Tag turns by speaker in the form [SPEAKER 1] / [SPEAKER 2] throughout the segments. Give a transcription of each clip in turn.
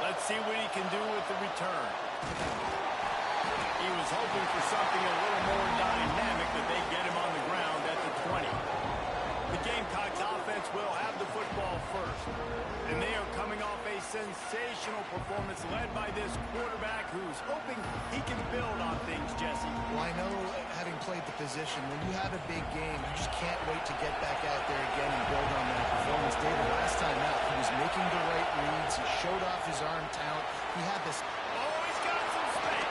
[SPEAKER 1] Let's see what he can do with the return. He was hoping for something a little more dynamic, but they get him on the ground at the 20. The Gamecocks offense will have the football first. And they are coming off a sensational performance led by this quarterback who's hoping he can build on things, Jesse.
[SPEAKER 2] Well, I know, having played the position, when you have a big game, you just can't wait to get back out there again and build on that performance. David, last time out, he was making the right reads. He showed off his arm talent. He had this...
[SPEAKER 1] Oh, he's got some space.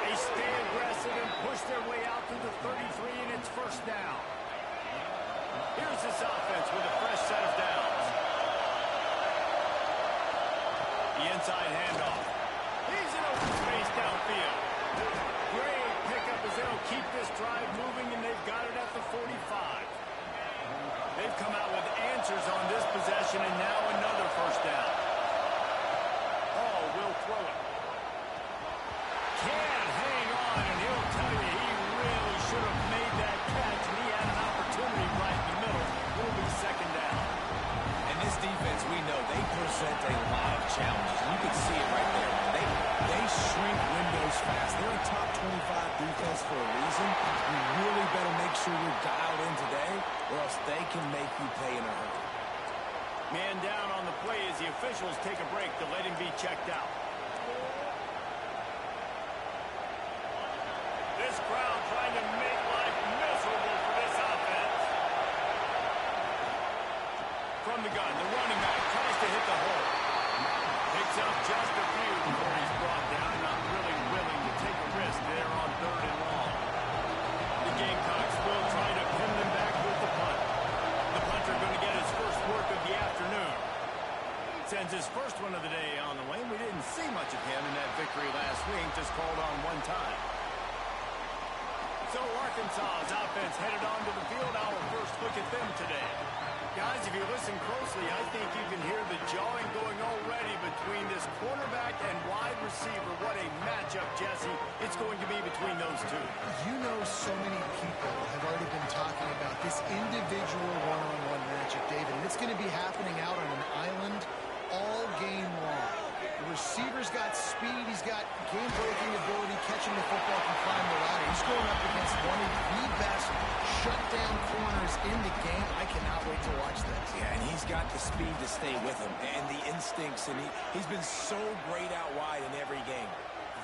[SPEAKER 1] They stay aggressive and push their way out to the 33, and it's first down. Here's this offense with a fresh set of downs. The inside handoff. He's in open space downfield. Great pickup as they'll keep this drive moving, and they've got it at the 45. They've come out with answers on this possession, and now another first down. Hall will throw it. Can't hang on, and he'll tell you he really should have made that catch, and he had an opportunity right in the middle. It'll be second down.
[SPEAKER 3] And this defense, we know, they present a lot of challenges. You can see it right there. They shrink windows fast. They're a top 25 defense for a reason. You really better make sure you're dialed in today, or else they can make you pay in a hurry.
[SPEAKER 1] Man down on the play as the officials take a break to let him be checked out. This crowd trying to make life miserable for this offense. From the gun, the running back tries to hit the hole. Picks up just a few before he's brought down. Not really willing to take a risk there on 3rd and long. The Gamecocks will try to pin them back with the punt. The punter going to get his first work of the afternoon. Sends his first one of the day on the way. We didn't see much of him in that victory last week, just called on one time. So Arkansas's offense headed onto the field. Our first look at them today. Guys, if you listen closely, I think you can hear the jawing going already between this quarterback and wide receiver. What a matchup, Jesse, it's going to be between those two.
[SPEAKER 2] You know, so many people have already been talking about this individual one-on-one matchup, David, and it's going to be happening out on an island all game long. The receiver's got speed, he's got game-breaking ability, catching the football, can climb the ladder. He's going up against one of the best shutdown corners in the game. I cannot wait to watch this.
[SPEAKER 3] Yeah, and he's got the speed to stay with him and the instincts, and he's been so great out wide in every game.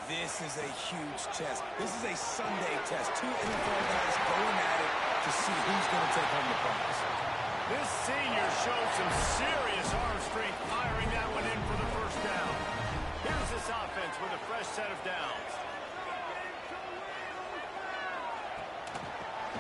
[SPEAKER 3] This is a huge test. This is a Sunday test. Two NFL guys going at it to see who's going to take home the prize.
[SPEAKER 1] This senior shows some serious arm strength, firing that one in for the first down. Here's this offense with a fresh set of downs.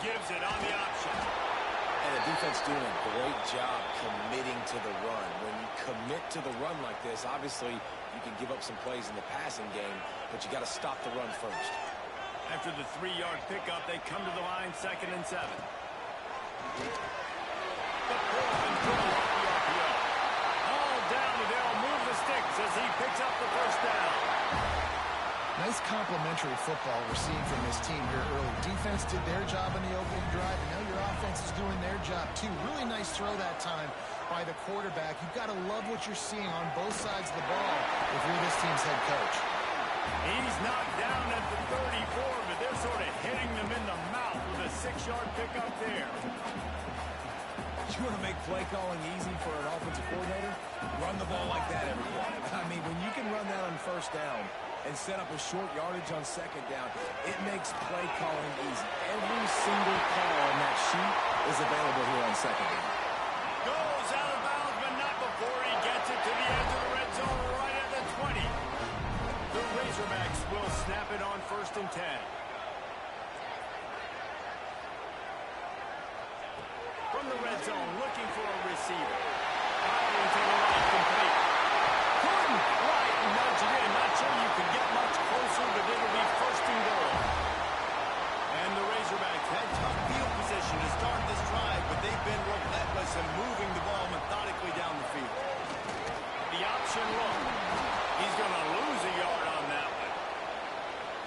[SPEAKER 1] Gives it on the option.
[SPEAKER 3] And the defense doing a great job committing to the run. When you commit to the run like this, obviously you can give up some plays in the passing game, but you got to stop the run first.
[SPEAKER 1] After the 3-yard pickup, they come to the line 2nd and 7. The pull and throw off the RPO. All down, and they'll move the sticks as he picks up the first down.
[SPEAKER 2] Nice complimentary football we're seeing from this team here early. Defense did their job in the opening drive, and now your offense is doing their job too. Really nice throw that time by the quarterback. You've got to love what you're seeing on both sides of the ball if you're this team's head coach.
[SPEAKER 1] He's knocked down at the 34, but they're sort of hitting them in the mouth with a 6-yard pickup there.
[SPEAKER 3] You want to make play calling easy for an offensive coordinator? Run the ball like that every play. I mean, when you can run that on first down and set up a short yardage on second down, it makes play calling easy. Every single call on that sheet is available here on second down.
[SPEAKER 1] Goes out of bounds, but not before he gets it to the edge of the red zone right at the 20. The Razorbacks will snap it on 1st and 10. From the red zone, looking for a receiver. Firing to the right, complete. Couldn't quite nudge it in. Not sure you can get much closer, but it'll be 1st and goal. And the Razorbacks had tough field position to start this drive, but they've been relentless in moving the ball methodically down the field. The option look. He's going to lose a yard on that one.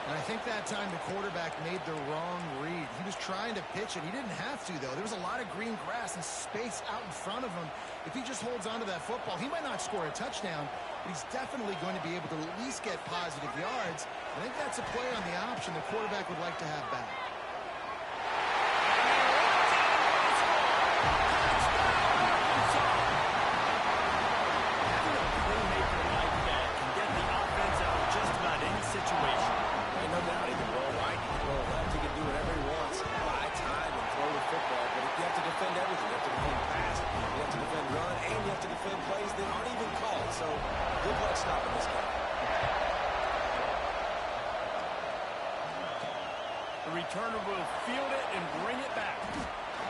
[SPEAKER 2] Now And I think that time the quarterback made the wrong read. He was trying to pitch it. He didn't have to, though. There was a lot of green grass and space out in front of him. If he just holds on to that football, he might not score a touchdown, but he's definitely going to be able to at least get positive yards. I think that's a play on the option the quarterback would like to have back.
[SPEAKER 1] Having a playmaker like that can get the offense out of just about any situation.
[SPEAKER 3] And no doubt he can roll right, he can roll left, he can do whatever he wants, buy time and throw the football, but you have to defend everything. You have to defend pass, you have to defend run, and you have to defend plays that aren't even called. So good luck stopping this guy.
[SPEAKER 1] The returner will field it and bring it back.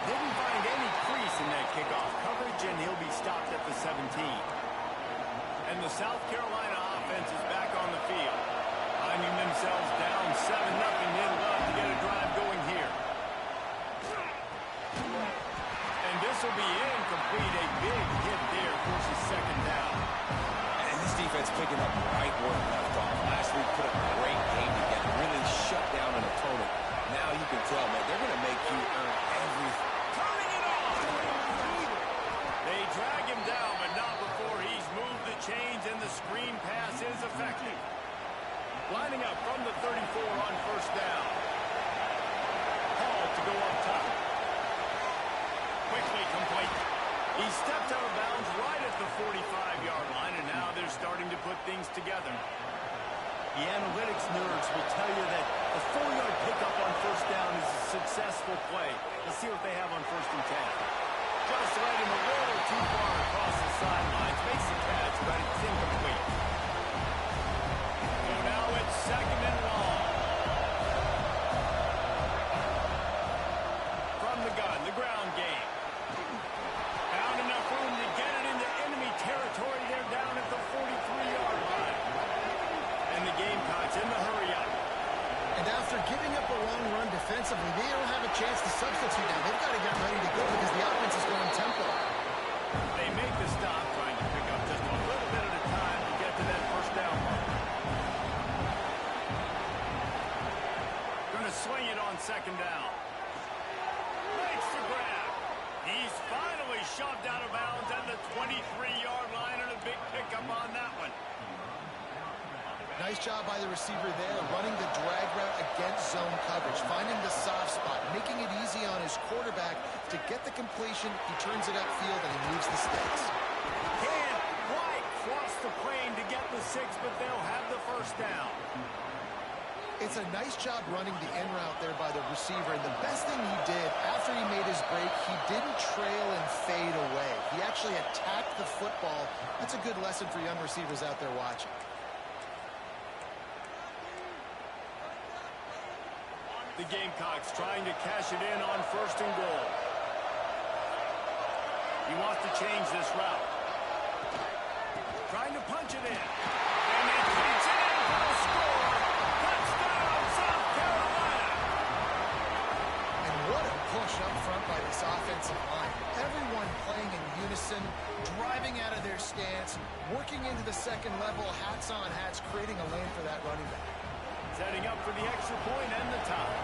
[SPEAKER 1] Didn't find any crease in that kickoff coverage, and he'll be stopped at the 17. And the South Carolina offense is back on the field. Finding themselves down 7-0, they'd love to get a drive going here. And this will be incomplete. A big hit there forces second down.
[SPEAKER 3] And this defense picking up right where it left off. Last week put a great game together, really shut down an opponent. Now you can tell, man, they're going to make you earn everything.
[SPEAKER 1] Turning it on! They drag him down, but not before he's moved the chains, and the screen pass is effective. Lining up from the 34 on first down. Hall to go up top. Quickly complete. He stepped out of bounds right at the 45-yard line, and now they're starting to put things together. The analytics nerds will tell you that a 4-yard pickup on first down is a successful play. Let's see what they have on 1st and 10. Just led him a little too far across the sidelines. Makes the catch, but it's incomplete. So now it's 2nd and long. From the gun, the ground game. Found enough room to get it into enemy territory. They're down at the 43-yard line. And the Gamecocks in the hurry-up.
[SPEAKER 2] And after giving up a long run defensively, they don't have a chance to substitute now. They've got to get ready to go because the offense is going tempo.
[SPEAKER 1] They make the stop, trying to pick up just a little bit at a time to get to that first down mark. Going to swing it on 2nd down. Makes the grab. He's finally shoved out of bounds at the 23-yard line, and a big pickup on that one.
[SPEAKER 2] Nice job by the receiver there, running the drag route against zone coverage, finding the soft spot, making it easy on his quarterback to get the completion. He turns it upfield, and he moves the sticks.
[SPEAKER 1] Can't quite cross the plane to get the 6, but they'll have the first down.
[SPEAKER 2] It's a nice job running the end route there by the receiver, and the best thing he did after he made his break, he didn't trail and fade away. He actually attacked the football. That's a good lesson for young receivers out there watching.
[SPEAKER 1] The Gamecocks trying to cash it in on 1st and goal. He wants to change this route. Trying to punch it in. And they punch it in for the score. Touchdown, South Carolina.
[SPEAKER 2] And what a push up front by this offensive line. Everyone playing in unison, driving out of their stance, working into the second level, hats on hats, creating a lane for that running back.
[SPEAKER 1] Setting up for the extra point and the tie.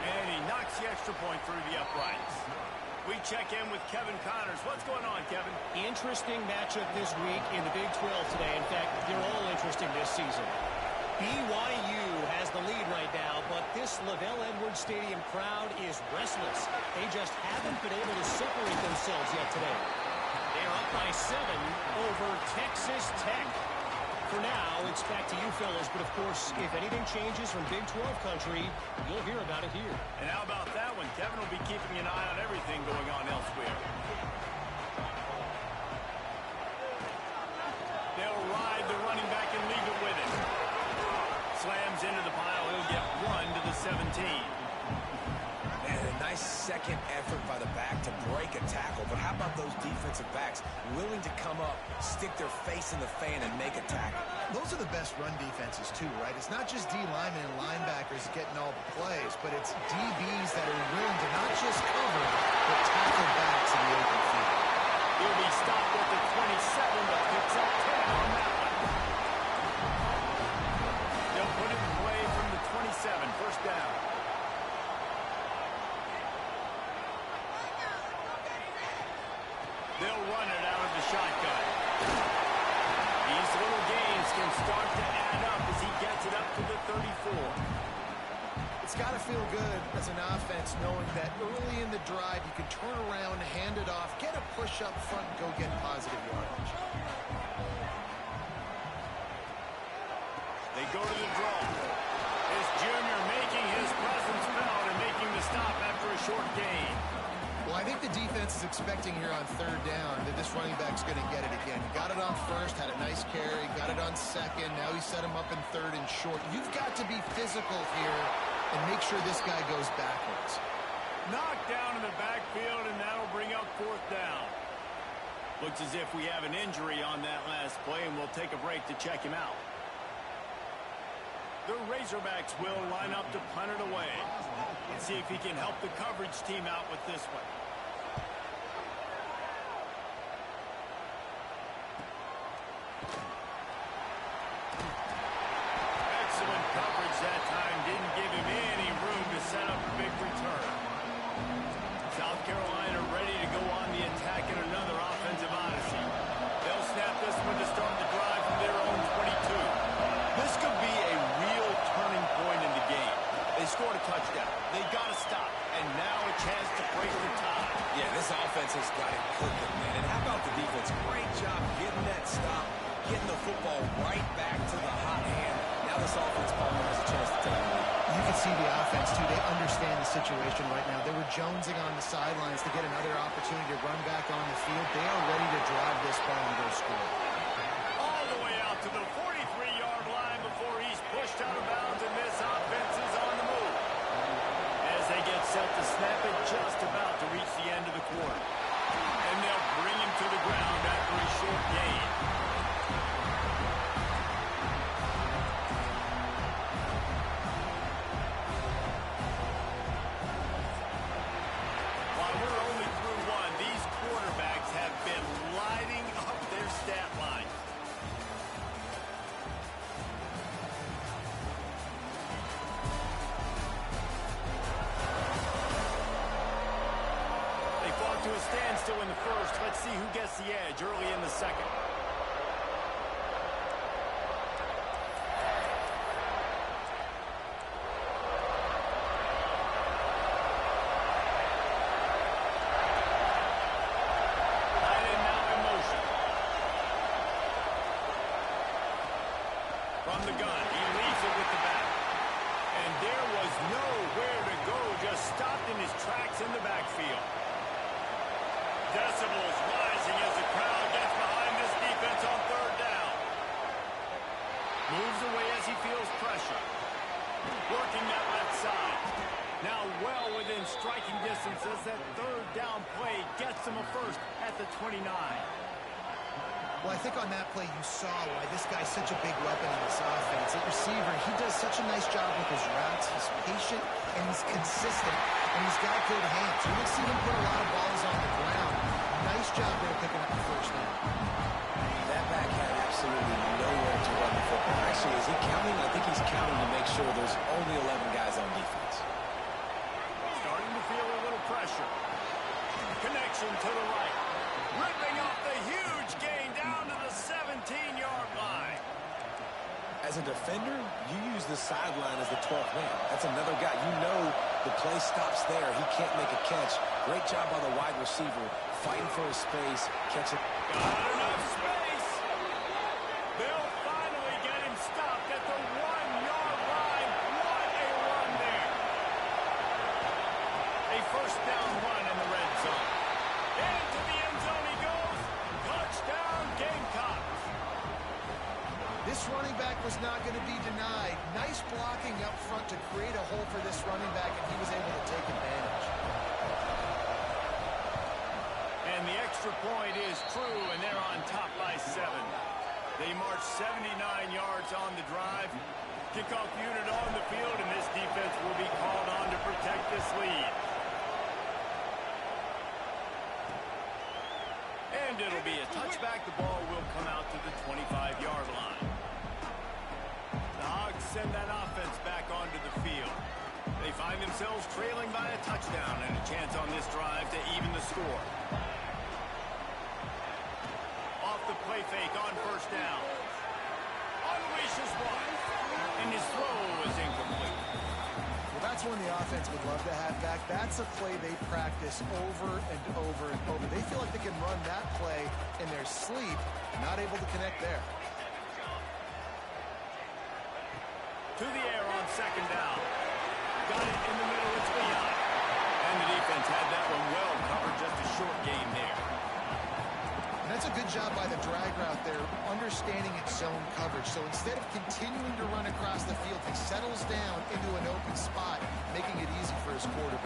[SPEAKER 1] And he knocks the extra point through the uprights. We check in with Kevin Connors. What's going on, Kevin?
[SPEAKER 4] Interesting matchup this week in the Big 12 today. In fact, they're all interesting this season. BYU has the lead right now, but this Lavelle Edwards Stadium crowd is restless. They just haven't been able to separate themselves yet today. They're up by 7 over Texas Tech. For now, it's back to you fellas, but of course, if anything changes from Big 12 country, you'll hear about it here.
[SPEAKER 1] And how about that one? Kevin will be keeping an eye on everything going on elsewhere. They'll ride the running back and leave it with him. Slams into the pile. He'll get 1 to the 17.
[SPEAKER 3] And a nice second effort by the back to break a tackle. But how about those defensive backs willing to come up, stick their face in the fan, and make a tackle?
[SPEAKER 2] Those are the best run defenses, too, right? It's not just D linemen and linebackers getting all the plays, but it's DBs that are willing to not just cover, but tackle backs in the open field.
[SPEAKER 1] He'll be stopped at the 27, but picks up 10 on that one.
[SPEAKER 2] offense knowing that early in the drive you can turn around, hand it off, get a push up front, and go get positive yardage.
[SPEAKER 1] They go to the draw. It's Junior making his presence felt and making the stop after a short gain.
[SPEAKER 2] Well, I think the defense is expecting here on third down that this running back's going to get it again. He got it on first, had a nice carry, got it on second. Now he set him up in third and short. You've got to be physical here and make sure this guy goes backwards.
[SPEAKER 1] Knocked down in the backfield, and that'll bring up fourth down. Looks as if we have an injury on that last play, and we'll take a break to check him out. The Razorbacks will line up to punt it away and see if he can help the coverage team out with this one. Excellent coverage that time. Didn't give him any room to set up a big return. South Carolina ready to go on the attack in another offensive odyssey. They'll snap this one to start the drive from their own 22. This could be a real turning point in the game. They scored a touchdown. They got to stop. And now a chance to break the tie.
[SPEAKER 3] Yeah, this offense has got it cooking, man. And how about the defense? Great job getting that stop, getting the football right back to the hot hand. Now this offense probably has a chance to take the lead.
[SPEAKER 2] You can see the offense, too. They understand the situation right now. They were jonesing on the sidelines to get another opportunity to run back on the field. They are ready to drive this ball and go score.
[SPEAKER 1] All the way out to the 43-yard line before he's pushed out of bounds, and this offense is on the move. As they get set to snap it, just about to reach the end of the quarter. And they'll bring him to the ground after a short gain. While we're only through one, these quarterbacks have been lighting up their stat line. They fought to a standstill in the first. Let's see who gets the edge early in the second. Tight end now in motion. From the gun, he leaves it with the back. And there was nowhere to go, just stopped in his tracks in the backfield. Decibels rising as the crowd gets behind this defense on third down. Moves away as he feels pressure. Working that left side. Now well within striking distance as that third down play gets him a first at the 29.
[SPEAKER 2] Well, I think on that play you saw why this guy's such a big weapon in this offense. At receiver, he does such a nice job with his routes. He's patient, and he's consistent, and he's got good hands. You're going to see him put a lot of balls on the ground. Nice job there picking up the first down.
[SPEAKER 3] That back had absolutely nowhere to run the football. Actually, is he counting? I think he's counting to make sure there's only 11 guys on defense.
[SPEAKER 1] Starting to feel a little pressure. Connection to the right. Ripping off the huge gain down to the 17-yard line.
[SPEAKER 3] As a defender, you use the sideline as the 12th man. That's another guy. You know the play stops there. He can't make a catch. Great job by the wide receiver, fighting for his space, catching.
[SPEAKER 1] Got enough space. They'll finally get him stopped at the 1-yard line. What a run there. A first down run in the red zone. Into the end zone he goes. Touchdown, Gamecocks.
[SPEAKER 2] This running back was not going to be denied. Nice blocking up front to create a hole for this running back, and he was able to take advantage.
[SPEAKER 1] And the extra point is true, and they're on top by 7. They march 79 yards on the drive. Kickoff unit on the field, and this defense will be called on to protect this lead. And it'll be a touchback. The ball will come out to the 25-yard line. The Hogs send that offense back onto the field. They find themselves trailing by a touchdown and a chance on this drive to even the score. Off the play fake on first down. Unleashes one. And his throw is incomplete.
[SPEAKER 2] Well, that's That's one the offense would love to have back. That's a play they practice over and over and over. They feel like they can run that play in their sleep, not able to connect there.
[SPEAKER 1] To the air on second down. Got it in the middle, it's beyond. And the defense had that one well covered, just a short gain there.
[SPEAKER 2] And that's a good job by the drag route there, understanding its zone coverage. So instead of continuing to run across the field, he settles down into an open spot, making it easy for his quarterback.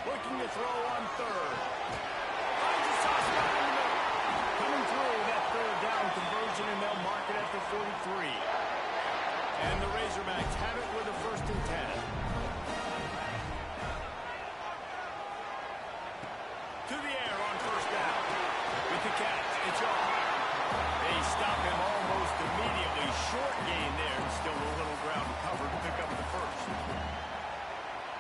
[SPEAKER 1] Looking to throw on third. Finds a soft spot in the middle. Coming through that third down conversion, and they'll mark it at the 43. And the Razorbacks have it with a 1st and 10. To the air on 1st down. With the catch, it's off. They stop him almost immediately. Short gain there, and still a little ground covered to pick up the 1st.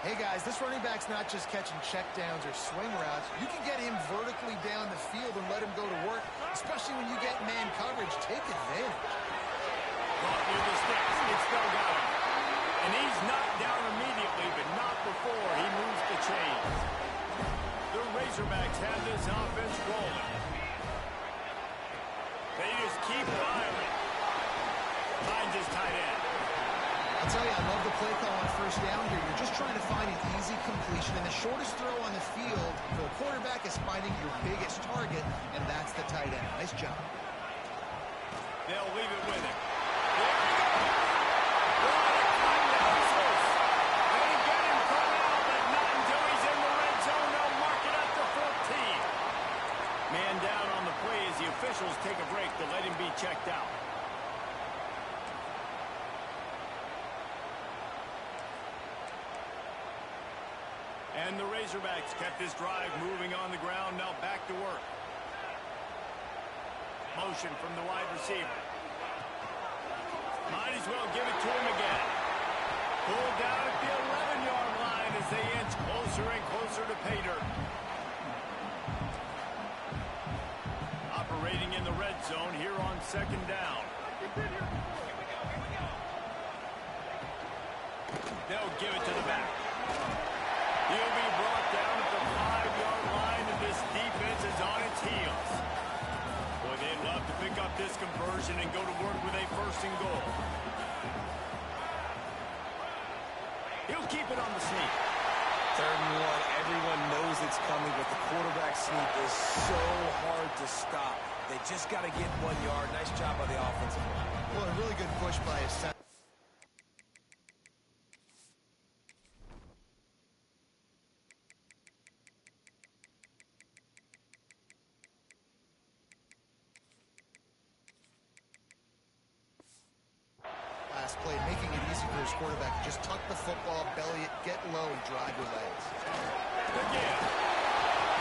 [SPEAKER 2] Hey guys, this running back's not just catching checkdowns or swing routes. You can get him vertically down the field and let him go to work, especially when you get man coverage. Take advantage.
[SPEAKER 1] Caught near the sticks. It still got him. And he's knocked down immediately, but not before he moves the chains. The Razorbacks have this offense rolling. They just keep firing. Finds his tight end.
[SPEAKER 2] I'll tell you, I love the play call on 1st down here. You're just trying to find an easy completion, and the shortest throw on the field for a quarterback is finding your biggest target, and that's the tight end. Nice job.
[SPEAKER 1] They'll leave it with him. There he goes. What a touchdown switch. They get him caught out, but not until he's in the red zone. They'll mark it at the 14. Man down on the play as the officials take a break to let him be checked out. And the Razorbacks kept this drive moving on the ground. Now back to work. Motion from the wide receiver. Might as well give it to him again. Pulled down at the 11-yard line as they inch closer and closer to pay dirt. Operating in the red zone here on 2nd down. They'll give it to the back. He'll be brought down at the 5-yard line, and this defense is on its heels. Boy, they'd love to pick up this conversion and go to work with a 1st and goal. He'll keep it on the sneak.
[SPEAKER 3] 3rd and 1. Everyone knows it's coming, but the quarterback sneak is so hard to stop. They just got to get 1 yard. Nice job by the offensive line.
[SPEAKER 2] Well, a really good push by his center. Last play, making it easy for his quarterback. Just tuck the football, belly it, get low, and drive your legs.
[SPEAKER 1] Again.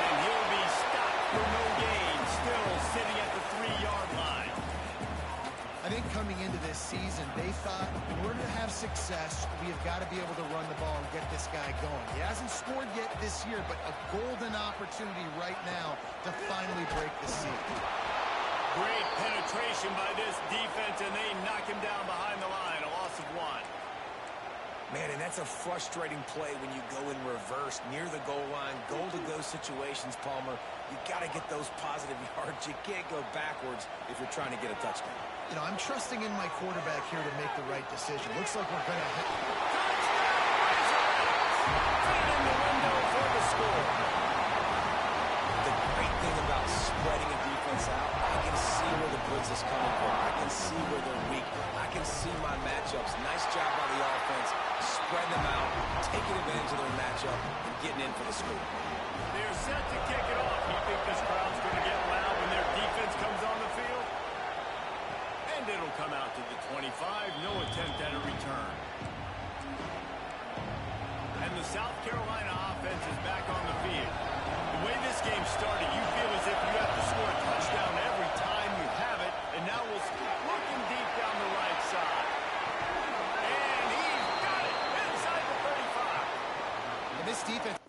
[SPEAKER 1] And he'll be stopped for no gain, still sitting at the 3-yard line.
[SPEAKER 2] I think coming into this season, they thought in order to have success, we have got to be able to run the ball and get this guy going. He hasn't scored yet this year, but a golden opportunity right now to finally break the seal.
[SPEAKER 1] Great penetration by this defense, and they knock him down behind the line. A loss of 1.
[SPEAKER 3] Man, and that's a frustrating play when you go in reverse near the goal line. Goal-to-go situations, Palmer. You got to get those positive yards. You can't go backwards if you're trying to get a touchdown.
[SPEAKER 2] You know, I'm trusting in my quarterback here to make the right decision. Looks like we're going to hit.
[SPEAKER 1] Put it in the window for the score.
[SPEAKER 3] The great thing about spreading a defense out, I can see where the blitz is coming from. I can see where they're weak. I can see my matchups. Nice job by the offense. Spread them out, taking advantage of their matchup, and getting in for the score.
[SPEAKER 1] They're set to kick it off. You think this crowd's going to get loud when their defense comes on the field? And it'll come out to the 25. No attempt at a return. And the South Carolina offense is back on the field. The way this game started, you feel as if you have to score a touchdown every time you have it. And now we'll looking deep down the right side. And he's got it inside the 35.
[SPEAKER 2] And this defense.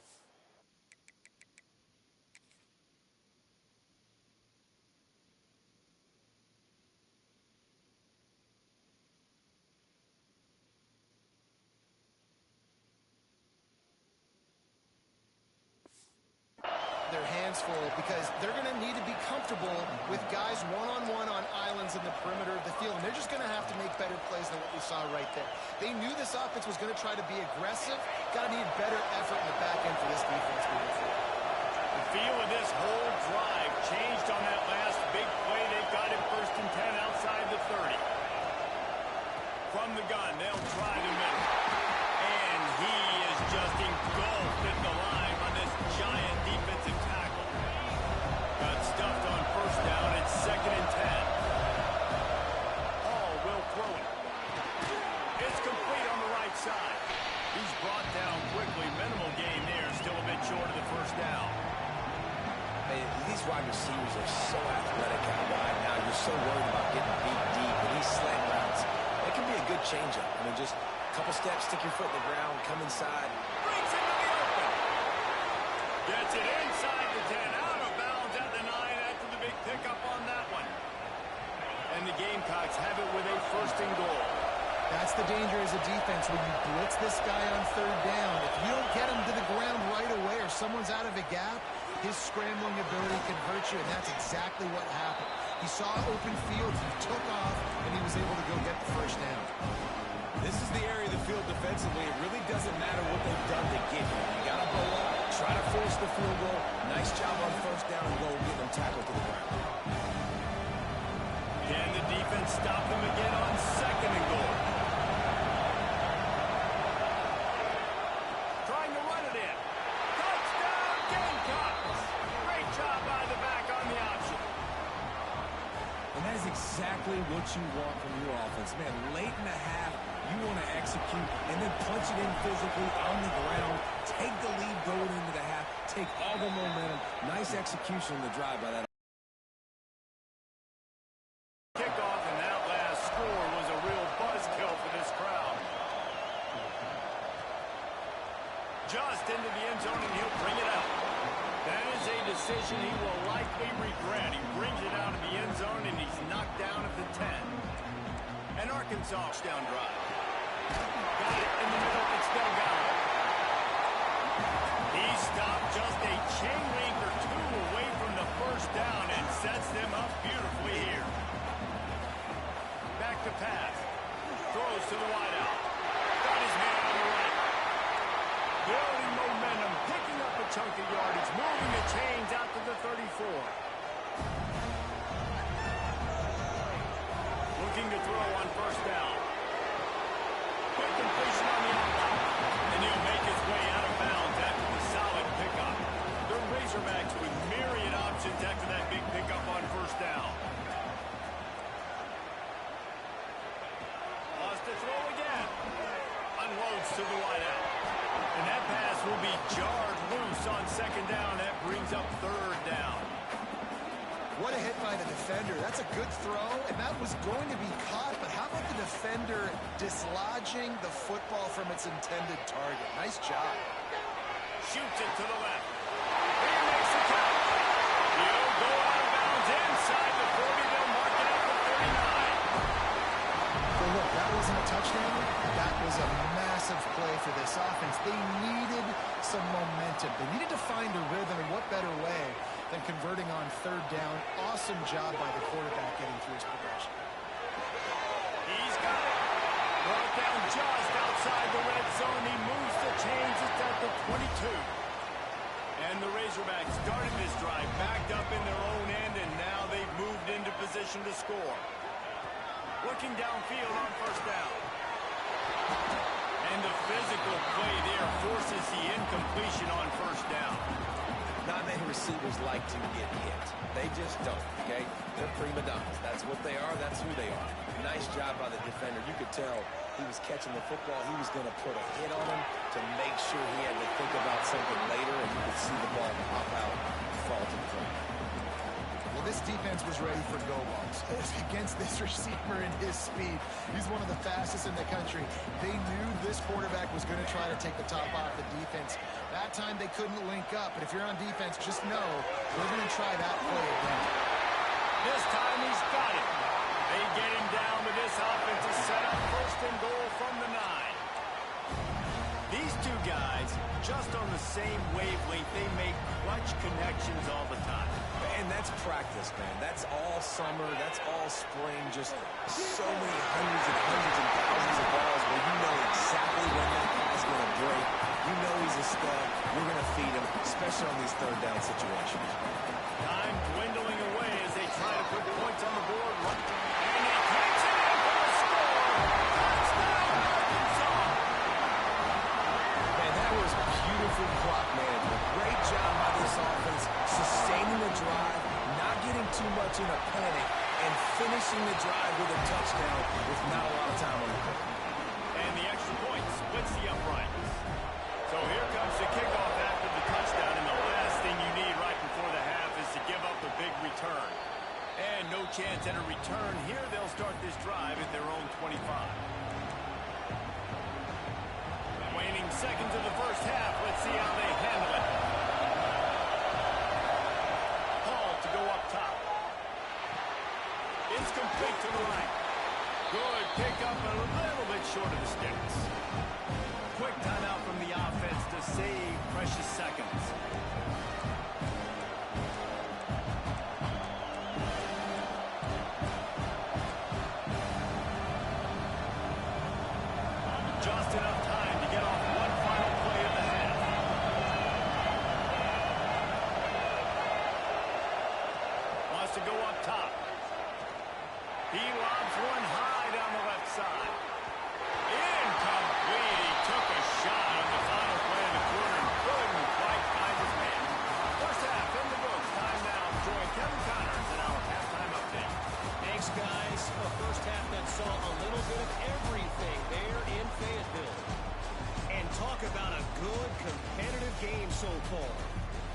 [SPEAKER 2] hands full because they're going to need to be comfortable with guys one-on-one on islands in the perimeter of the field, and they're just going to have to make better plays than what we saw right there. They knew this offense was going to try to be aggressive. Got to need better effort in the back end for this defense moving forward.
[SPEAKER 1] The feel of this whole drive changed on that last big play. They got it 1st and 10 outside the 30. From the gun, they'll try the middle. And he is just engulfed at the line on this giant defensive tackle. Got stuffed on 1st down. It's 2nd and 10. Hall will throw it. It's complete on the right side. He's brought down quickly. Minimal gain there. Still a bit short of the 1st down.
[SPEAKER 3] Hey, these wide receivers are so athletic out wide now. You're so worried about getting beat deep. And these slant routes, it can be a good changeup. I mean, just a couple steps, stick your foot in the ground, come inside.
[SPEAKER 1] Brings it to the open. Gets it inside the 10. Out of bounds at the 9 after the big pickup on that one. And the Gamecocks have it with a 1st and goal.
[SPEAKER 2] That's the danger as a defense when you blitz this guy on 3rd down. If you don't get him to the ground right away or someone's out of a gap, his scrambling ability can hurt you, and that's exactly what happened. He saw open field, he took off, and he was able to go get the 1st down.
[SPEAKER 3] This is the area of the field defensively. It really doesn't matter what they've done to get here. You got to blow up, try to force the field goal. Nice job on 1st down and go and get them tackled to the ground.
[SPEAKER 1] Can the defense stop them again on 2nd and goal? Trying to run it in. Touchdown, Gamecocks! Great job by the back on the option.
[SPEAKER 3] And that is exactly what you want from your offense. Man, late in the half, you want to execute and then punch it in physically on the ground. Take the lead going into the half. Take all the momentum. Nice execution on the drive by that.
[SPEAKER 1] Kickoff, and that last score was a real buzzkill for this crowd. Just into the end zone, and he'll bring it out. That is a decision he will likely regret. He brings it out of the end zone, and he's knocked down at the 10. And Arkansas touchdown drive. Got it in the middle. It's still got it. He stopped just a chain link or 2 away from the 1st down and sets them up beautifully here. Back to pass. Throws to the wideout. Got his hand on the right. Building momentum, picking up a chunk of yardage, moving the chains out to the 34. Looking to throw on 1st down. Quick completion on the outside. And he'll make his way out of bounds after the solid pickup. The Razorbacks with myriad options after that big pickup on 1st down. Lost to throw again. Unloads to the wideout. And that pass will be jarred loose on 2nd down. That brings up 3rd down.
[SPEAKER 2] What a hit by the defender. That's a good throw, and that was going to be caught, but how about the defender dislodging the football from its intended target? Nice job.
[SPEAKER 1] Shoots it to the left. He makes the catch. He'll go out of bounds inside the 40. They'll mark it up to 39.
[SPEAKER 2] So look, that wasn't a touchdown. That was a massive play for this offense. They needed some momentum. They needed to find a rhythm, and what better way than converting on 3rd down. Awesome job by the quarterback getting through his progression.
[SPEAKER 1] He's got it. Brought down just outside the red zone. He moves the chains. It's at the 22. And the Razorbacks started this drive backed up in their own end, and now they've moved into position to score. Looking downfield on 1st down. And the physical play there forces the incompletion on 1st down.
[SPEAKER 3] Not many receivers like to get hit. They just don't, okay? They're prima donnas. That's what they are. That's who they are. Nice job by the defender. You could tell he was catching the football. He was going to put a hit on him to make sure he had to think about something later, and you could see the ball pop out and fall to the ground.
[SPEAKER 2] Well, this defense was ready for go balls against this receiver and his speed. He's one of the fastest in the country. They knew this quarterback was going to try to take the top off the defense. That time they couldn't link up, but if you're on defense, just know we're going to try that play again.
[SPEAKER 1] This time he's got it. They get him down with this offensive setup. 1st and goal from the 9. These two guys, just on the same wavelength, they make clutch connections all the
[SPEAKER 3] That's practice, man. That's all summer. That's all spring. Just so many hundreds and thousands of balls where you know exactly when that guy's going to break. You know he's a stud. You're going to feed him, especially on these third down situations.
[SPEAKER 1] Time dwindling away as they try to put points on the board. And he takes it in for the score. Touchdown, Arkansas.
[SPEAKER 3] Man, that was beautiful clock management. Great job by this offense, sustaining the drive, not getting too much in a panic, and finishing the drive with a touchdown with not a lot of time on the clock.
[SPEAKER 1] And the extra point splits the uprights. So here comes the kickoff after the touchdown, and the last thing you need right before the half is to give up a big return. And no chance at a return here. They'll start this drive at their own 25. Waning seconds of the first half. Let's see how they handle it. Hall to go up top. It's complete to the right. Good pick up, a little bit short of the sticks. Quick timeout from the offense to save precious seconds. Just enough time to get off one final play of the half. Wants to go up top. He lobs one high down the left side. Incomplete. He took a shot on the final play of the quarter and couldn't quite find his man. First half in the books. Time now to join Kevin Connors in our halftime update.
[SPEAKER 4] Thanks, guys. A first half that saw a little bit of everything there in Fayetteville. And talk about a good competitive game so far.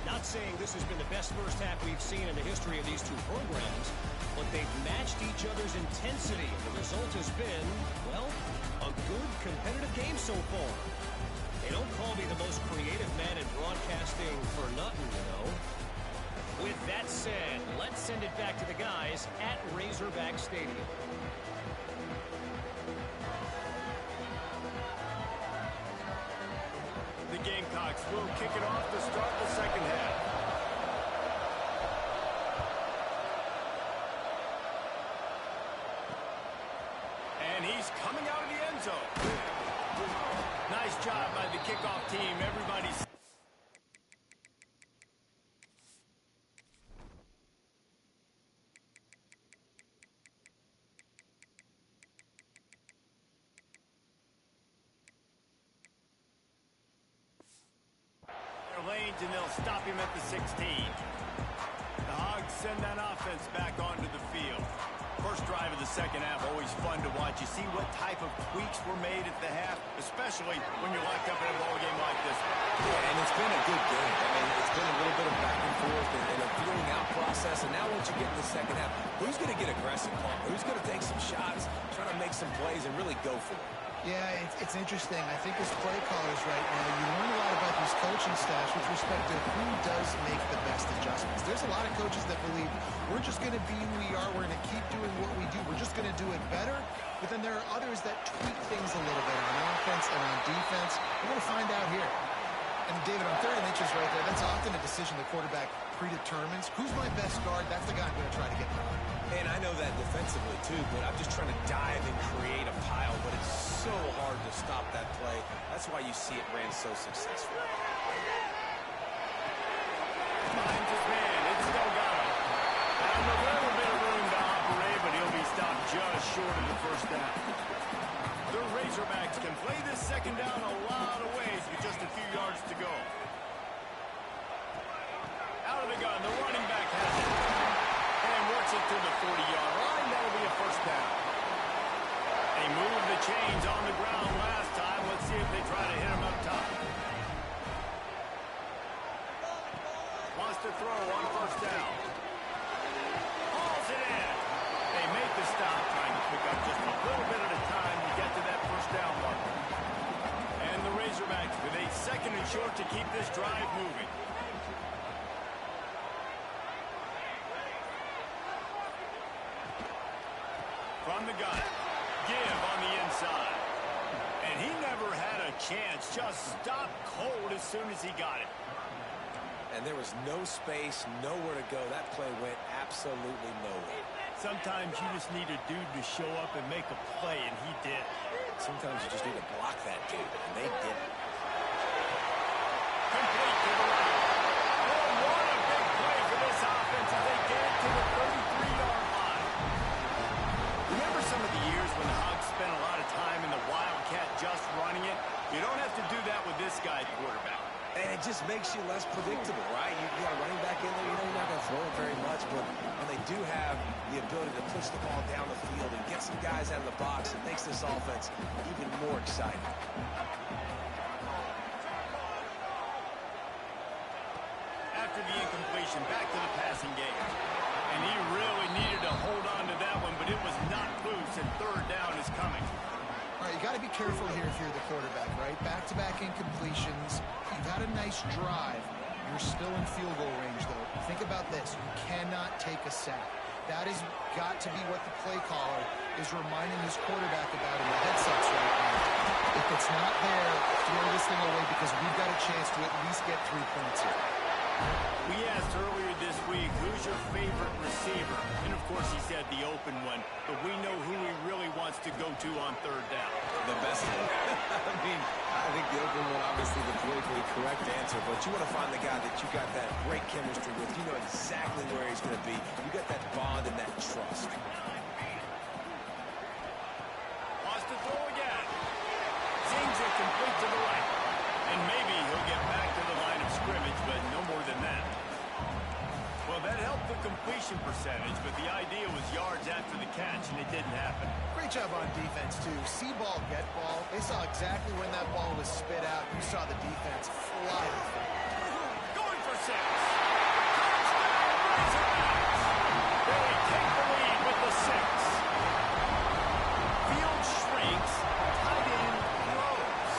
[SPEAKER 4] Not saying this has been the best first half we've seen in the history of these two programs, but they've matched each other's intensity, and the result has been, well, a good competitive game so far. They don't call me the most creative man in broadcasting for nothing, you know. With that said, let's send it back to the guys at Razorback Stadium.
[SPEAKER 1] The Gamecocks will kick it off to start the second half. And he's coming out of the end zone. Nice job by the kickoff team. Everybody's... lanes, and they'll stop him at the 16. The Hogs send that offense back onto the field. First drive of the second half, always fun to watch. You see what type of tweaks were made at the half, especially when you're locked up in a ball game like this.
[SPEAKER 3] Yeah, and it's been a good game. I mean, it's been a little bit of back and forth and a feeling out process. And now once you get to the second half, who's going to get aggressive? Who's going to take some shots, try to make some plays, and really go for it?
[SPEAKER 2] Yeah, it's interesting. I think as play callers right now, you learn a lot about these coaching staffs with respect to who does make the best adjustments. There's a lot of coaches that believe we're just going to be who we are. We're going to keep doing what we do. We're just going to do it better. But then there are others that tweak things a little bit on offense and on defense. We're going to find out here. And David, on 3rd and inches right there, that's often a decision the quarterback predetermines. Who's my best guard? That's the guy I'm going to try to get by.
[SPEAKER 3] And I know that defensively, too, but I'm just trying to dive and create a pile, but it's so hard to stop that play. That's why you see it ran so successful.
[SPEAKER 1] Finds his man. It's still got him. And a little bit of room to operate, but he'll be stopped just short of the first down. The Razorbacks can play this second down a lot of ways with just a few yards to go. Out of the gun, the running back has it. And works it to the 40-yard line. That'll be a first down. They moved the chains on the ground last time. Let's see if they try to hit him up top. Wants to throw on first down. Hauls it in. They make the stop, trying to pick up just a little bit at a time to get to that first down mark. And the Razorbacks with a second and short to keep this drive moving. From the gun, give on the inside. And he never had a chance, just stopped cold as soon as he got it.
[SPEAKER 3] And there was no space, nowhere to go. That play went absolutely nowhere.
[SPEAKER 1] Sometimes you just need a dude to show up and make a play, and he did.
[SPEAKER 3] Sometimes you just need to block that dude, and they didn't.
[SPEAKER 1] Complete to the right. Oh, what a big play for this offense as they get it to the 33-yard line. Remember some of the years when the Hogs spent a lot of time in the Wildcat just running it? You don't have to do that with this guy quarterback.
[SPEAKER 3] And it just makes you less predictable, right? You got a running back in there, you know you're not going to throw it very much, but when they do have the ability to push the ball down the field and get some guys out of the box, it makes this offense even more exciting.
[SPEAKER 1] After the incompletion, back to the passing game. And he really needed to hold on to that one, but it was not loose, and third down is coming.
[SPEAKER 2] All right, you got to be careful here if you're the quarterback, right? Back-to-back incompletions. You've had a nice drive. You're still in field goal range, though. Think about this. You cannot take a sack. That has got to be what the play caller is reminding his quarterback about in the headsets right now. If it's not there, throw this thing away because we've got a chance to at least get 3 points here.
[SPEAKER 1] We asked earlier this week, who's your favorite receiver? And, of course, he said the open one. But we know who he really wants to go to on third down.
[SPEAKER 3] The best one. I mean, I think the open one, obviously, the politically correct answer. But you want to find the guy that you got that great chemistry with. You know exactly where he's going to be. You got that bond and that trust.
[SPEAKER 1] Wants to throw again. Seems it complete to the right. And maybe he'll get back to the line of scrimmage, but no more than that. Well, that helped the completion percentage, but the idea was yards after the catch, and it didn't happen.
[SPEAKER 2] Great job on defense, too. See ball, get ball. They saw exactly when that ball was spit out. You saw the defense fly.
[SPEAKER 1] Going for 6. Touchdown, Razorbacks. They take the lead with the 6. Field shrinks, tight end grows.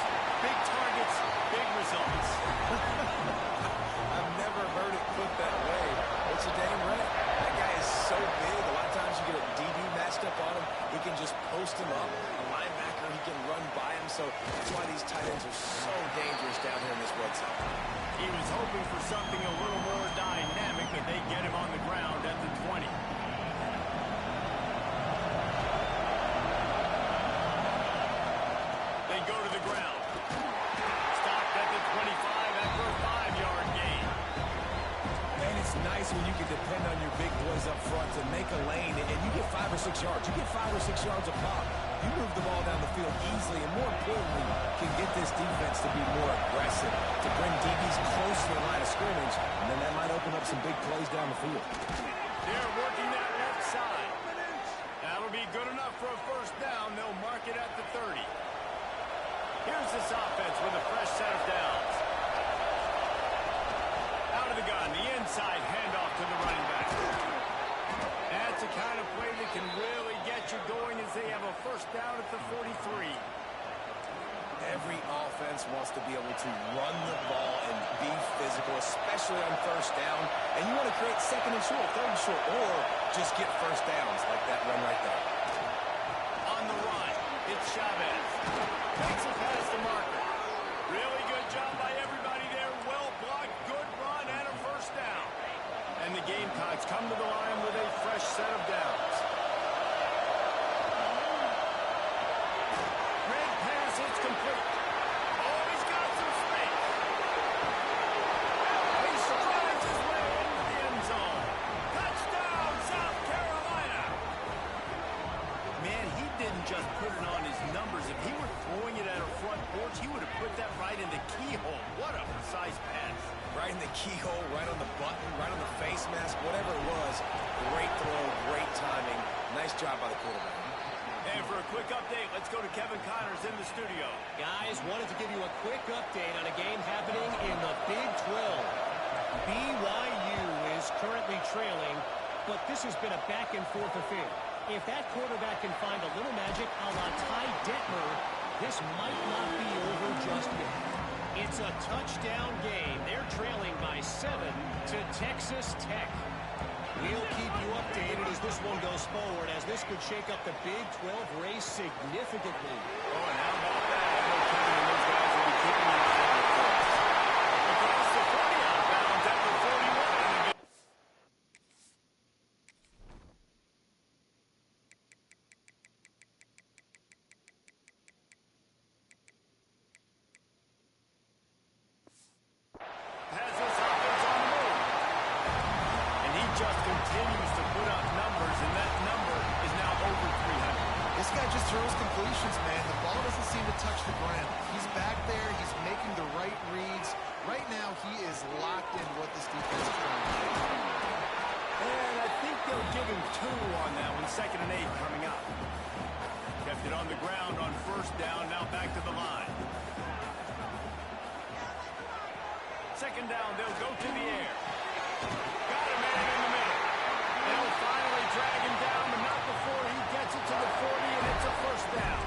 [SPEAKER 1] Big targets, big results.
[SPEAKER 3] I've never heard it put that way. It's a damn right. That guy is so big. A lot of times you get a DB matched up on him. He can just post him up. A linebacker, he can run by him. So that's why these tight ends are so dangerous down here in this red zone.
[SPEAKER 1] He was hoping for something a little more dynamic, but they get him on the ground at the 20. They go to the ground. Stopped at the 25 after a 5-yard gain.
[SPEAKER 3] Man, it's nice when you can depend on your big boys up front to make a lane, and you get 5 or 6 yards. You get 5 or 6 yards a pop. You move the ball down the field easily, and more importantly, can get this defense to be more aggressive, to bring DBs close to the line of scrimmage, and then that might open up some big plays down the field.
[SPEAKER 1] They're working that left side. That'll be good enough for a first down. They'll mark it at the 30. Here's this offense with a fresh set of downs. Out of the gun, the inside handoff to the running back. That's the kind of play that can really get you going as they have a first down at the 43.
[SPEAKER 3] Every offense wants to be able to run the ball and be physical, especially on first down. And you want to create second and short, third and short, or just get first downs like that run right there.
[SPEAKER 1] On the run, it's Chavez. Takes it past the marker. Really good job by everybody there. Well blocked, good run, and a first down. And the Gamecocks come to the line with a fresh set of downs. Red pass, it's complete. Oh, he's got some space. He strides his way into the end zone. Touchdown, South Carolina. Man, he didn't just put it on his numbers. If he were throwing it at a front porch, he would have put that right in the keyhole. What a precise pass.
[SPEAKER 3] Right in the keyhole, right on the button, right on the face mask, whatever it was. Great throw, great timing. Nice job by the quarterback.
[SPEAKER 1] And for a quick update, let's go to Kevin Connors in the studio.
[SPEAKER 4] Guys, wanted to give you a quick update on a game happening in the Big 12. BYU is currently trailing, but this has been a back-and-forth affair. If that quarterback can find a little magic a la Ty Detmer, this might not be over just yet. It's a touchdown game. They're trailing by 7 to Texas Tech. We'll keep you updated as this one goes forward, as this could shake up the Big 12 race significantly.
[SPEAKER 1] Oh, and how about that? I know Kevin and those guys will be keeping an eye on the course. Across the 40 out of bounds at the
[SPEAKER 2] patience, man. The ball doesn't seem to touch the ground. He's back there. He's making the right reads. Right now, he is locked into what this defense is trying to do.
[SPEAKER 1] And I think they'll give him 2 on that one. 2nd and 8 coming up. Kept it on the ground on 1st down. Now back to the line. 2nd down. They'll go to the air. Got a man in the middle. They'll finally drag him down, but not before he gets it to the 40, and it's a 1st down.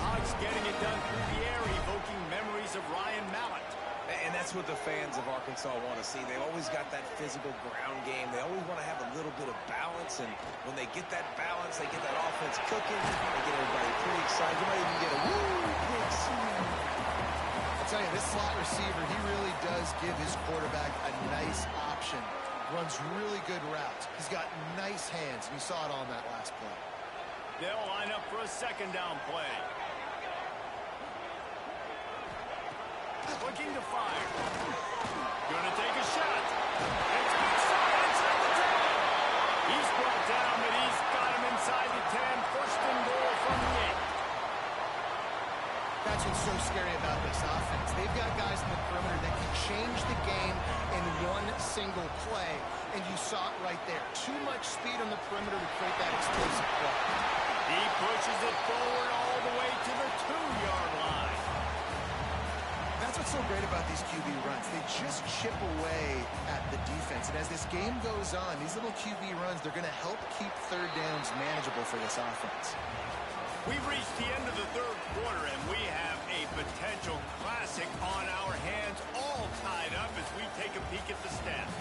[SPEAKER 1] Hogs getting it done through the air, evoking memories of Ryan Mallett.
[SPEAKER 3] And that's what the fans of Arkansas want to see. They've always got that physical ground game. They always want to have a little bit of balance, and when they get that balance, they get that offense cooking. They get everybody pretty excited. You might even get a woo, big swing.
[SPEAKER 2] I'll tell you, this slot receiver, he really does give his quarterback a nice option. Runs really good routes. He's got nice hands, and you saw it on that last play.
[SPEAKER 1] They'll line up for a 2nd down play. Looking to fire. Gonna take a shot. It's inside the 10. He's brought down, but he's got him inside the 10. 1st and goal from the 8.
[SPEAKER 2] That's what's so scary about this offense. They've got guys in the perimeter that can change the game in one single play, and you saw it right there. Too much speed on the perimeter to create that explosive play.
[SPEAKER 1] He pushes it forward all the way to the 2-yard line.
[SPEAKER 2] That's what's so great about these QB runs. They just chip away at the defense, and as this game goes on, these little QB runs, they're going to help keep 3rd downs manageable for this offense.
[SPEAKER 1] We've reached the end of the 3rd quarter, and we have a potential classic on our hands, all tied up as we take a peek at the stats.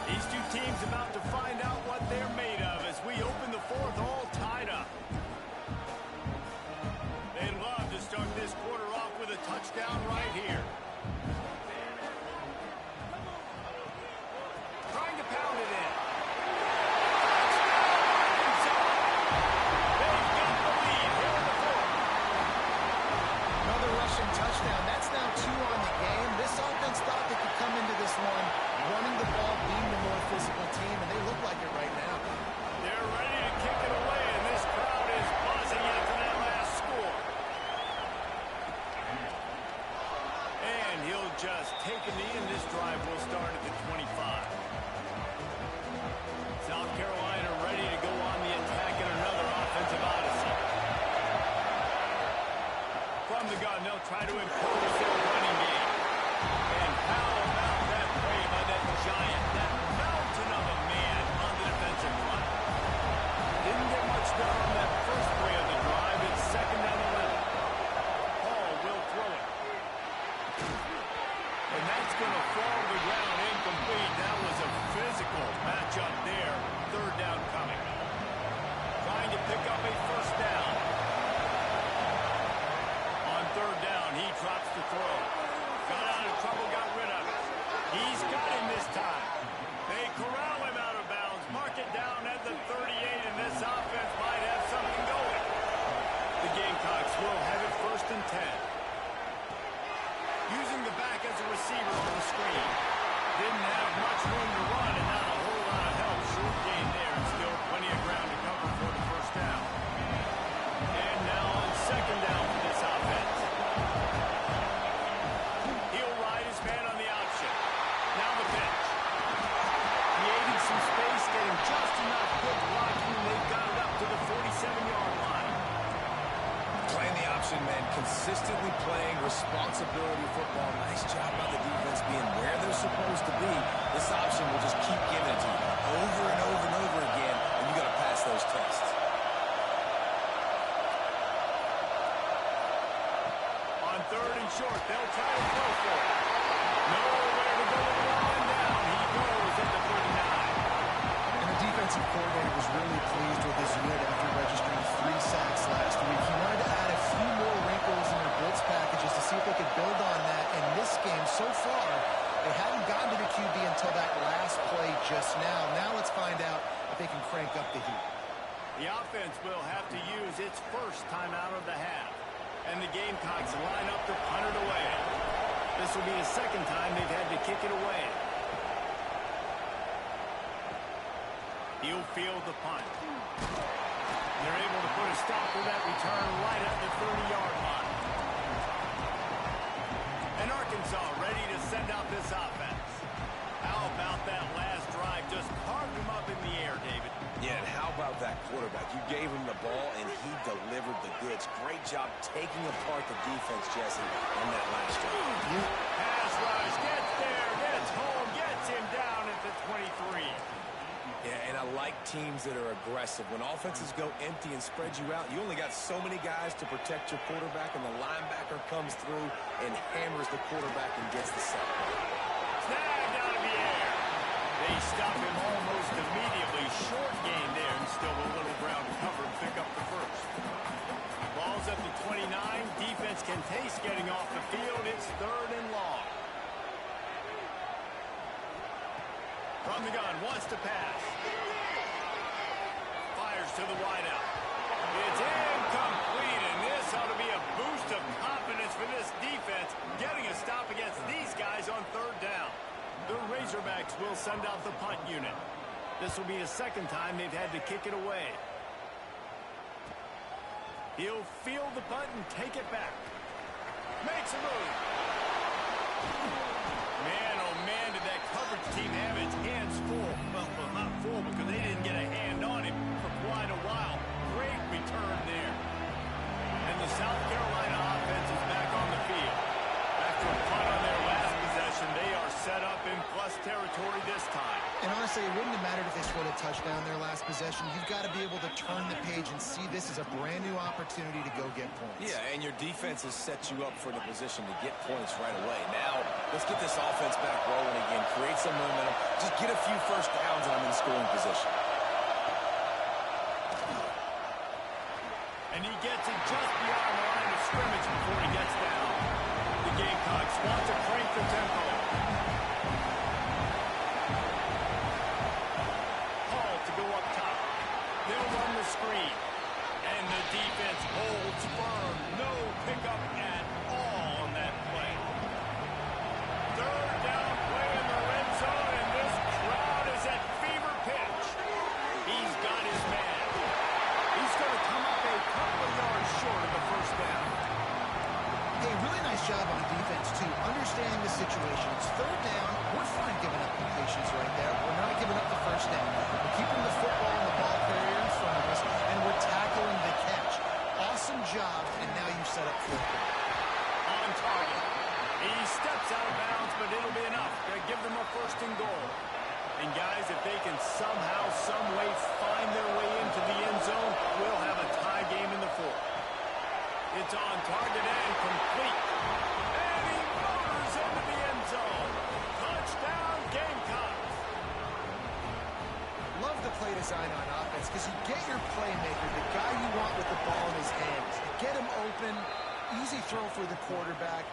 [SPEAKER 1] These 2 teams about to find out what they're made of as we open the 4th all tied up. They'd love to start this quarter off with a touchdown right here. Trying to pound it in. They've got the lead here in the 4th.
[SPEAKER 2] Another rushing touchdown. That's now 2 on the game. This offense thought they could come into this one running the ball, being the more physical team, and they look like it right now.
[SPEAKER 1] They're ready to kick it away, and this crowd is buzzing after that last score. And he'll just take a knee, and this drive will start at the 25. South Carolina ready to go on the attack in another offensive odyssey. From the gun, they'll try to impose their running game. And how about that play by that giant, that mountain of a man on the defensive line? Didn't get much done on that first play of the drive. It's 2nd and 11. Hall will throw it. And that's going to fall to the ground incomplete. That was a physical matchup there. 3rd down coming. Trying to pick up a 1st down. On 3rd down, he drops the throw. Got out of trouble, got rid of it. He's got him this time. They corral him out of bounds. Mark it down at the 38, and this offense might have something going. The Gamecocks will have it 1st and 10. Using the back as a receiver on the screen. Didn't have much room to run and not a whole lot of help. Short gain there, and still plenty of ground to cover for the 1st down. And now on 2nd down for this offense. He'll ride his man on the option. Now the pitch. Creating some space, getting just enough good blocking, and they've got it up to the 47-yard line.
[SPEAKER 3] Playing the option, man. Consistently playing responsibility football. Nice job by the defense being where they're supposed to be. This option will just keep giving it to you over and over and over again, and you got to pass those tests.
[SPEAKER 1] On 3rd and short, they'll try to throw for it. Nowhere to go with the line down. He goes at the 39.
[SPEAKER 2] And the defensive coordinator was really pleased with his unit after registering 3 sacks last week. He wanted to add a few more wrinkles in their blitz packages to see if they could build on that. In this game, so far, they hadn't gotten to the QB until that last play just now. Now let's find out if they can crank up the heat.
[SPEAKER 1] The offense will have to use its 1st time out of the half. And the Gamecocks line up to punt it away. This will be the 2nd time they've had to kick it away. He'll field the punt. They're able to put a stop to that return right at the 30-yard line. And Arkansas ready to send out this offense. How about that last drive? Just carved him up in the air, David.
[SPEAKER 3] Yeah, and how about that quarterback? You gave him the ball, and he delivered the goods. Great job taking apart the defense, Jesse, on that last drive.
[SPEAKER 1] Pass rush, gets there, gets home, gets him down at the 23.
[SPEAKER 3] Yeah, and I like teams that are aggressive. When offenses go empty and spread you out, you only got so many guys to protect your quarterback, and the linebacker comes through and hammers the quarterback and gets the sack.
[SPEAKER 1] Snagged out of the air. They stop him almost immediately. Short gain there, and still a little ground to cover and pick up the first. Ball's at the 29. Defense can taste getting off the field. It's 3rd and long. From the gun, wants to pass. Fires to the wideout. It's incomplete, and this ought to be a boost of confidence for this defense, getting a stop against these guys on 3rd down. The Razorbacks will send out the punt unit. This will be the 2nd time they've had to kick it away. He'll field the punt and take it back. Makes a move. Man, oh man, did that coverage team have its hands full. Well, not full because they didn't get a hand on him for quite a while. Great return there. And the South Carolina offense is back on the field. After a punt on their last possession, they are set up in plus territory this time.
[SPEAKER 2] And honestly, it wouldn't have mattered if they scored a touchdown their last possession. You've got to be able to turn the page and see this as a brand new opportunity to go get points.
[SPEAKER 3] Yeah, and your defense has set you up for the position to get points right away. Now, let's get this offense back rolling again, create some momentum, just get a few first downs, and I'm in scoring position.
[SPEAKER 1] And he gets it just beyond the line of scrimmage before he gets down. The Gamecocks want to crank the tempo. Hall to go up top. They'll run the screen. And the defense holds firm. No pickup at all on that play. 3rd down play in the red zone, and this crowd is at fever pitch. He's got his man. He's going to come up a couple of yards short of the 1st down.
[SPEAKER 2] Hey, really nice job on defense, too, understanding the situation. It's 3rd down. We're fine giving up completions right there. We're not giving up the 1st down. We're keeping the football and the ball carrier in front of us, and we're tackling the catch. Awesome job, and now you set up 4th down.
[SPEAKER 1] On target. He steps out of bounds, but it'll be enough to give them a 1st and goal. And guys, if they can somehow, some way find their way into the end zone, we'll have a tie game in the 4th. It's on target and complete. And he motors into the end zone. Touchdown, Gamecocks.
[SPEAKER 2] Love the play design on offense because you get your playmaker, the guy you want with the ball in his hands. You get him open, easy throw for the quarterback.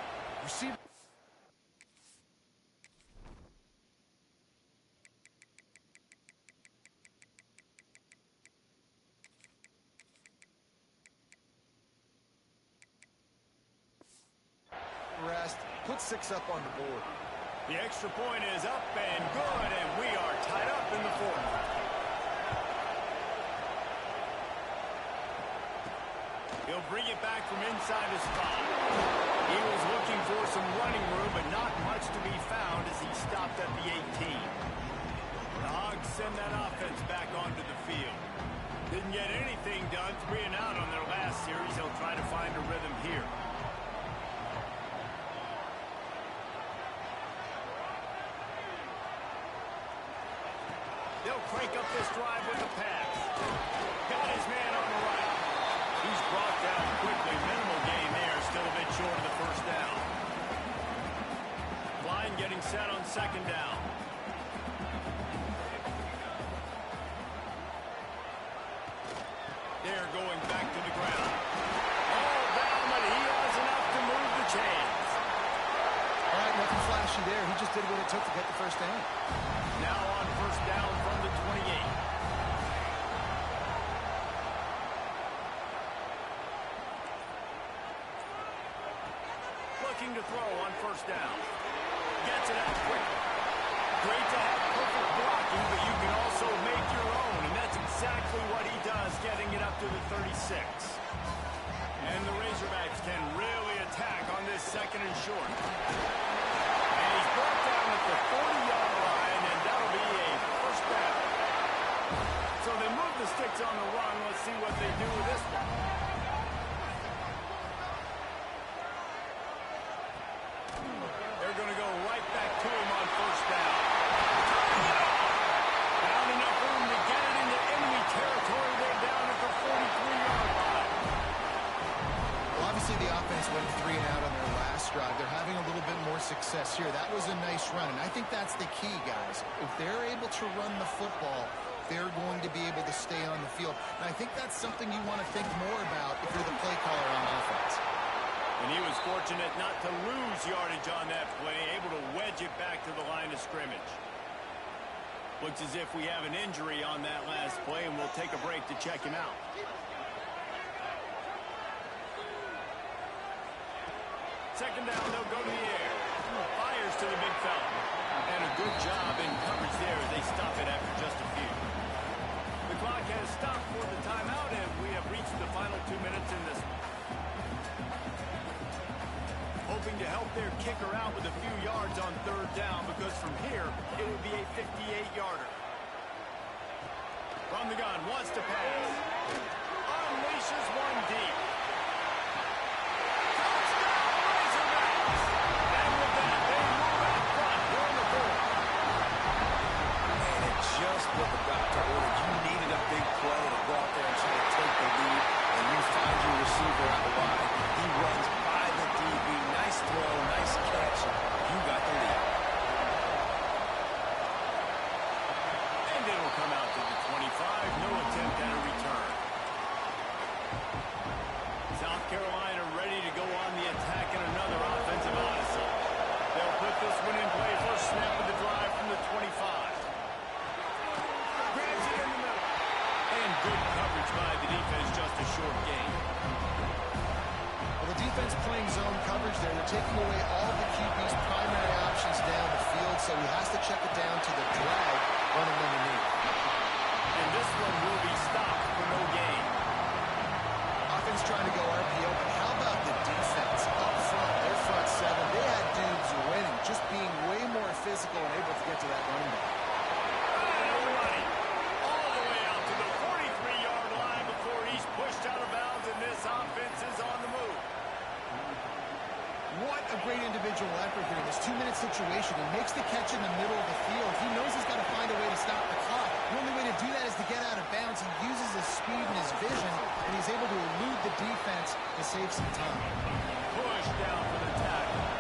[SPEAKER 2] Receiver. Rest, put 6 up on the board.
[SPEAKER 1] The extra point is up and good, and we are tied up in the 4th. He'll bring it back from inside his spot. He was looking for some running room, but not much to be found as he stopped at the 18. The Hogs send that offense back onto the field. Didn't get anything done, 3 and out on their last series. They'll try to find a rhythm here. They'll crank up this drive with a pass. Got his man on the right. He's brought down quickly. Minimal gain there. Still a bit short of the 1st down. Line getting set on 2nd down. They're going back to the ground. All down, but he has enough to move the chains.
[SPEAKER 2] All right, nothing flashy there. He just did what it took to get the 1st down.
[SPEAKER 1] Now on 1st down from the 28. Looking to throw on 1st down. Gets it out quickly. great to have perfect blocking, but you can also make your own, and that's exactly what he does, getting it up to the 36. And the Razorbacks can really attack on this second and short. And he's brought down at the 40-yard line, and that'll be a first down. So they move the sticks on the run. Let's see what they do with this one. They're going to go right back to him on first down. Found enough room to get it into enemy territory. They're down at the 43-yard line.
[SPEAKER 2] Well, obviously the offense went 3 and out on their last drive. They're having a little bit more success here. That was a nice run, and I think that's the key, guys. If they're able to run the football, they're going to be able to stay on the field. And I think that's something you want to think more about if you're the play caller on offense.
[SPEAKER 1] And he was fortunate not to lose yardage on that play, able to wedge it back to the line of scrimmage. Looks as if we have an injury on that last play, and we'll take a break to check him out. Second down, they'll go to the air. Fires to the big fella. And a good job in coverage there as they stop it after just a few. The clock has stopped for the timeout, and we have reached the final 2 minutes in this one. Hoping to help their kicker out with a few yards on third down, because from here, it would be a 58-yarder. From the gun, wants to pass. Unleashes one deep.
[SPEAKER 3] Just what the doctor ordered. You needed a big play to go out there and try to take the lead, and you find your receiver out wide. He runs by the DB. Nice throw, nice catch. You got the lead.
[SPEAKER 1] And it'll come out to the 25. No attempt at a return. South Carolina ready to go on the attack in another offensive odyssey. They'll put this one in play. First snap of the drive from the 25. Grabs it in the middle. And good coverage by the defense, just a short gain.
[SPEAKER 2] Well, the defense playing zone coverage there. They're taking away all the QB's primary options down the field, so he has to check it down to the drag running underneath.
[SPEAKER 1] And this one will be stopped for no gain.
[SPEAKER 2] Offense trying to go RPO, but how about the defense up front? Their front seven, they had dudes winning, just being way more physical and able to get to that running back.
[SPEAKER 1] Pushed out of bounds, and this offense is on the move.
[SPEAKER 2] What a great individual effort here in this 2-minute situation. He makes the catch in the middle of the field. He knows he's got to find a way to stop the clock. The only way to do that is to get out of bounds. He uses his speed and his vision, and he's able to elude the defense to save some time.
[SPEAKER 1] Push down for the tackle.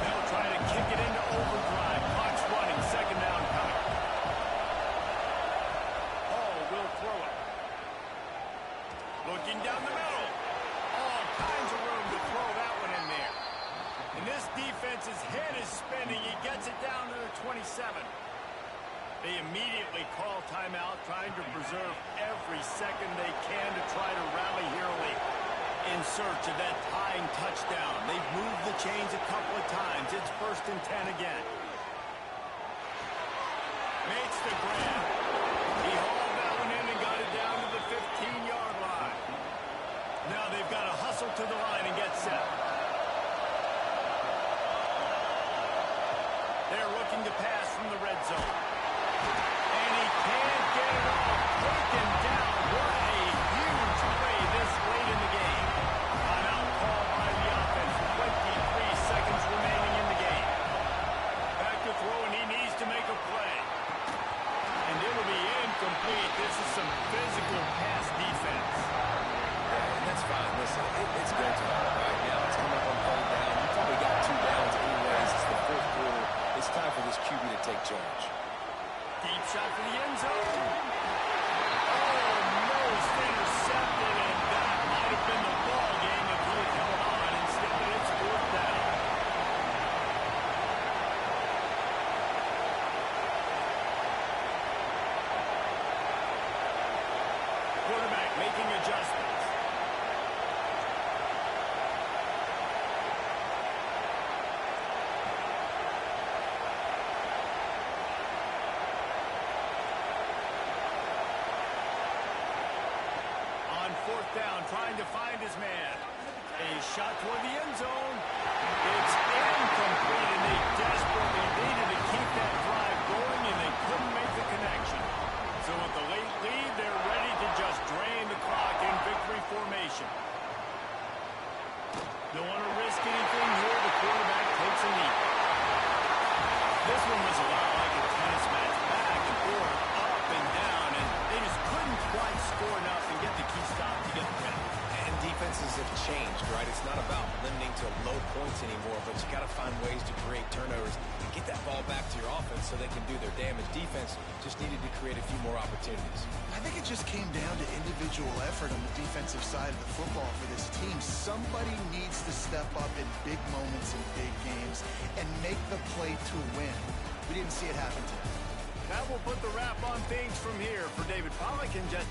[SPEAKER 1] They'll try to kick it into overdrive. Clock's running. Second down coming. Hall will throw it. Looking down the middle. All kinds of room to throw that one in there. And this defense's head is spinning. He gets it down to the 27. They immediately call timeout, trying to preserve every second they can to try to rally here late in search of that tying touchdown. They've moved the chains a couple of times. It's 1st and 10 again. Makes the grab. He hauled that one in and got it down to the 15-yard line. Now they've got to hustle to the line and get set. They're looking to pass from the red zone. And he can't get it off. Taken down. What a huge play this late in the game. Timeout called by the offense. 23 seconds remaining in the game. Back to throw, and he needs to make a play. And it'll be incomplete. This is some physical pass defense.
[SPEAKER 3] And that's fine. Listen, it's go time. Right now, it's coming up on third down. You probably got 2 downs anyways. It's the 4th quarter. It's time for this QB to take charge.
[SPEAKER 1] Deep shot for the end zone. Almost intercepted, and that might have been the ball game if he had held on. Instead, it's 4th down. Quarterback making adjustments. down, trying to find his man. A shot toward the end zone. It's incomplete, and they desperately needed to keep that drive going, and they couldn't make the connection. So with the late lead, they're ready to just drain the clock in victory formation. Don't want to risk anything here. The quarterback takes a knee. This one was a lot like a tennis match, back and forth, up and down, and they just couldn't quite score enough and get the key stop to get the win.
[SPEAKER 3] And defenses have changed, right? It's not about limiting to low points anymore, but you got to find ways to create turnovers and get that ball back to your offense so they can do their damage. Defense just needed to create a few more opportunities.
[SPEAKER 2] I think it just came down to individual effort on the defensive side of the football for this team. Somebody needs to step up in big moments in big games and make the play to win. We didn't see it happen today.
[SPEAKER 1] That will put the wrap on things from here for David Pollack and Jet.